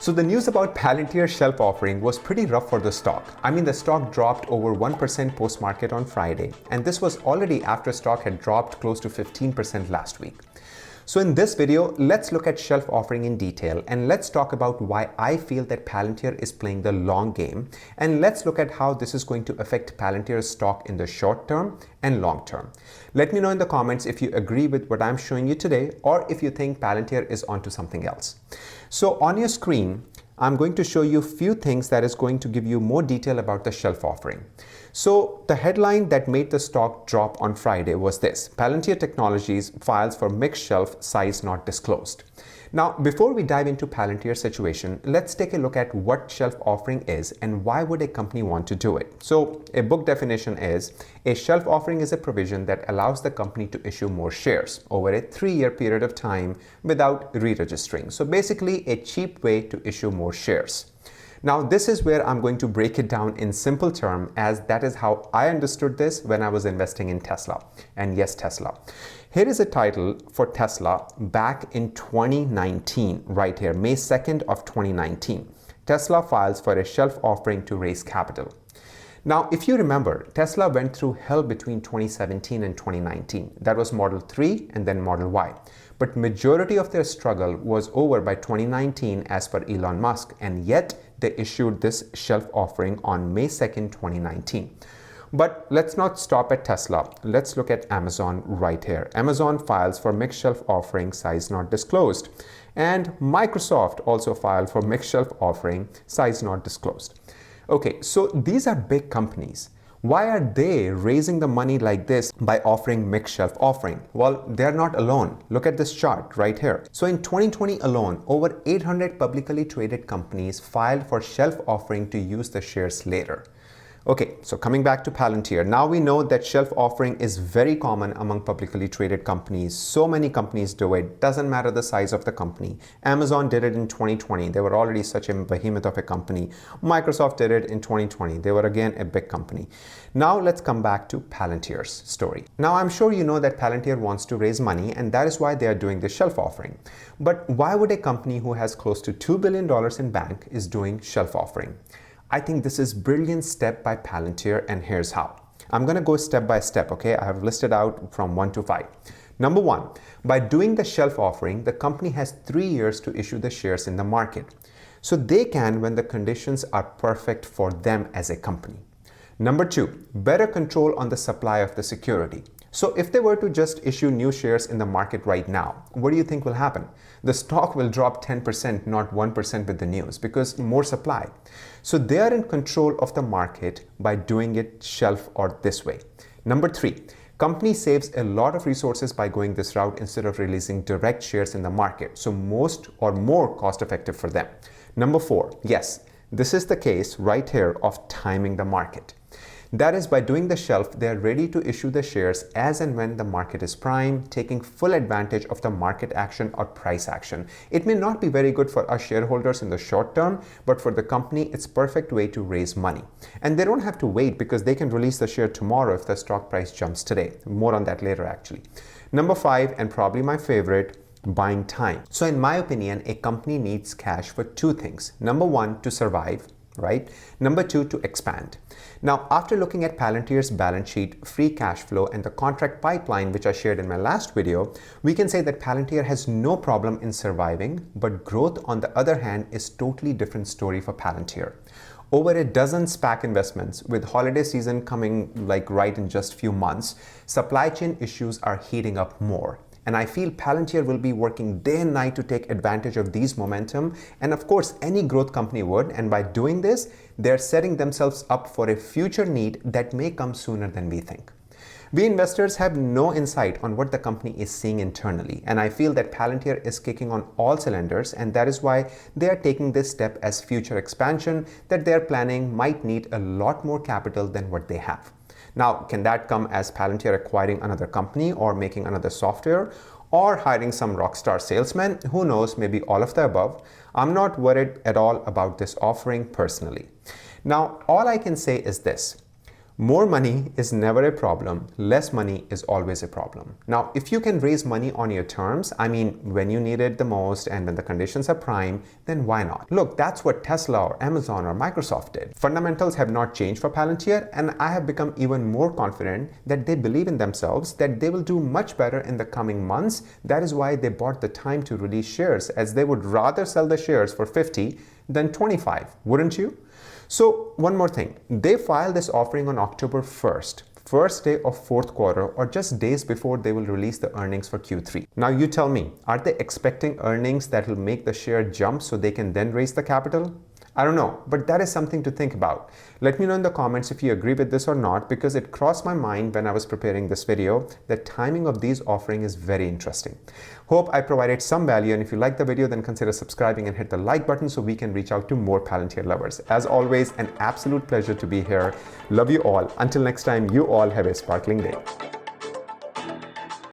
So the news about Palantir shelf offering was pretty rough for the stock. I mean, the stock dropped over 1% post-market on Friday, and this was already after stock had dropped close to 15% last week. So in this video, let's look at shelf offering in detail, and let's talk about why I feel that Palantir is playing the long game, and let's look at how this is going to affect Palantir's stock in the short term and long term. Let me know in the comments if you agree with what I'm showing you today, or if you think Palantir is onto something else. So on your screen, I'm going to show you a few things that is going to give you more detail about the shelf offering. So the headline that made the stock drop on Friday was this: Palantir Technologies files for mixed shelf size not disclosed. Now, before we dive into Palantir's situation, let's take a look at what shelf offering is and why would a company want to do it. So a book definition is: a shelf offering is a provision that allows the company to issue more shares over a 3-year period of time without re-registering. So basically a cheap way to issue more shares. Now, this is where I'm going to break it down in simple terms, as that is how I understood this when I was investing in Tesla. And yes, Tesla. Here is a title for Tesla back in 2019, right here, May 2nd of 2019. Tesla files for a shelf offering to raise capital. Now, if you remember, Tesla went through hell between 2017 and 2019. That was Model 3 and then Model Y. But majority of their struggle was over by 2019 as per Elon Musk, and yet they issued this shelf offering on May 2nd, 2019. But let's not stop at Tesla. Let's look at Amazon right here. Amazon files for mixed shelf offering size not disclosed. And Microsoft also filed for mixed shelf offering size not disclosed. Okay, so these are big companies. Why are they raising the money like this by offering mixed shelf offering? Well, they're not alone. Look at this chart right here. So in 2020 alone, over 800 publicly traded companies filed for shelf offering to use the shares later. Okay, so coming back to Palantir, now we know that shelf offering is very common among publicly traded companies. So many companies do it, doesn't matter the size of the company. Amazon did it in 2020. They were already such a behemoth of a company. Microsoft did it in 2020. They were again a big company. Now let's come back to Palantir's story. Now I'm sure you know that Palantir wants to raise money, and that is why they are doing this shelf offering. But why would a company who has close to $2 billion in bank is doing shelf offering? I think this is a brilliant step by Palantir, and here's how. I'm going to go step by step, okay? I have listed out from 1 to 5. Number 1, by doing the shelf offering, the company has 3 years to issue the shares in the market. So they can when the conditions are perfect for them as a company. Number 2, better control on the supply of the security. So if they were to just issue new shares in the market right now, what do you think will happen? The stock will drop 10%, not 1% with the news, because more supply. So they are in control of the market by doing it shelf or this way. Number 3, company saves a lot of resources by going this route instead of releasing direct shares in the market. So most or more cost effective for them. Number 4, yes, this is the case right here of timing the market. That is, by doing the shelf, they are ready to issue the shares as and when the market is prime, taking full advantage of the market action or price action. It may not be very good for us shareholders in the short term, but for the company, it's a perfect way to raise money. And they don't have to wait because they can release the share tomorrow if the stock price jumps today. More on that later, actually. Number 5, and probably my favorite, buying time. So in my opinion, a company needs cash for 2 things. Number 1, to survive, right? Number 2, to expand. Now, after looking at Palantir's balance sheet, free cash flow, and the contract pipeline, which I shared in my last video, we can say that Palantir has no problem in surviving, but growth, on the other hand, is totally different story for Palantir. Over a dozen SPAC investments, with holiday season coming like right in just few months, supply chain issues are heating up more. And I feel Palantir will be working day and night to take advantage of these momentum. And of course, any growth company would. And by doing this, they're setting themselves up for a future need that may come sooner than we think. We investors have no insight on what the company is seeing internally. And I feel that Palantir is kicking on all cylinders. And that is why they are taking this step as future expansion that they're planning might need a lot more capital than what they have. Now, can that come as Palantir acquiring another company or making another software or hiring some rockstar salesman? Who knows, maybe all of the above. I'm not worried at all about this offering personally. Now, all I can say is this. More money is never a problem. Less money is always a problem. Now, if you can raise money on your terms, I mean, when you need it the most and when the conditions are prime, then why not? Look, that's what Tesla or Amazon or Microsoft did. Fundamentals have not changed for Palantir, and I have become even more confident that they believe in themselves, that they will do much better in the coming months. That is why they bought the time to release shares, as they would rather sell the shares for 50 than 25, wouldn't you? So one more thing, they filed this offering on October 1st, first day of fourth quarter, or just days before they will release the earnings for Q3. Now you tell me, are they expecting earnings that will make the share jump so they can then raise the capital? I don't know, but that is something to think about. Let me know in the comments if you agree with this or not, because it crossed my mind when I was preparing this video that timing of these offering is very interesting. Hope I provided some value, and if you like the video, then consider subscribing and hit the like button so we can reach out to more Palantir lovers. As always, an absolute pleasure to be here. Love you all. Until next time, you all have a sparkling day.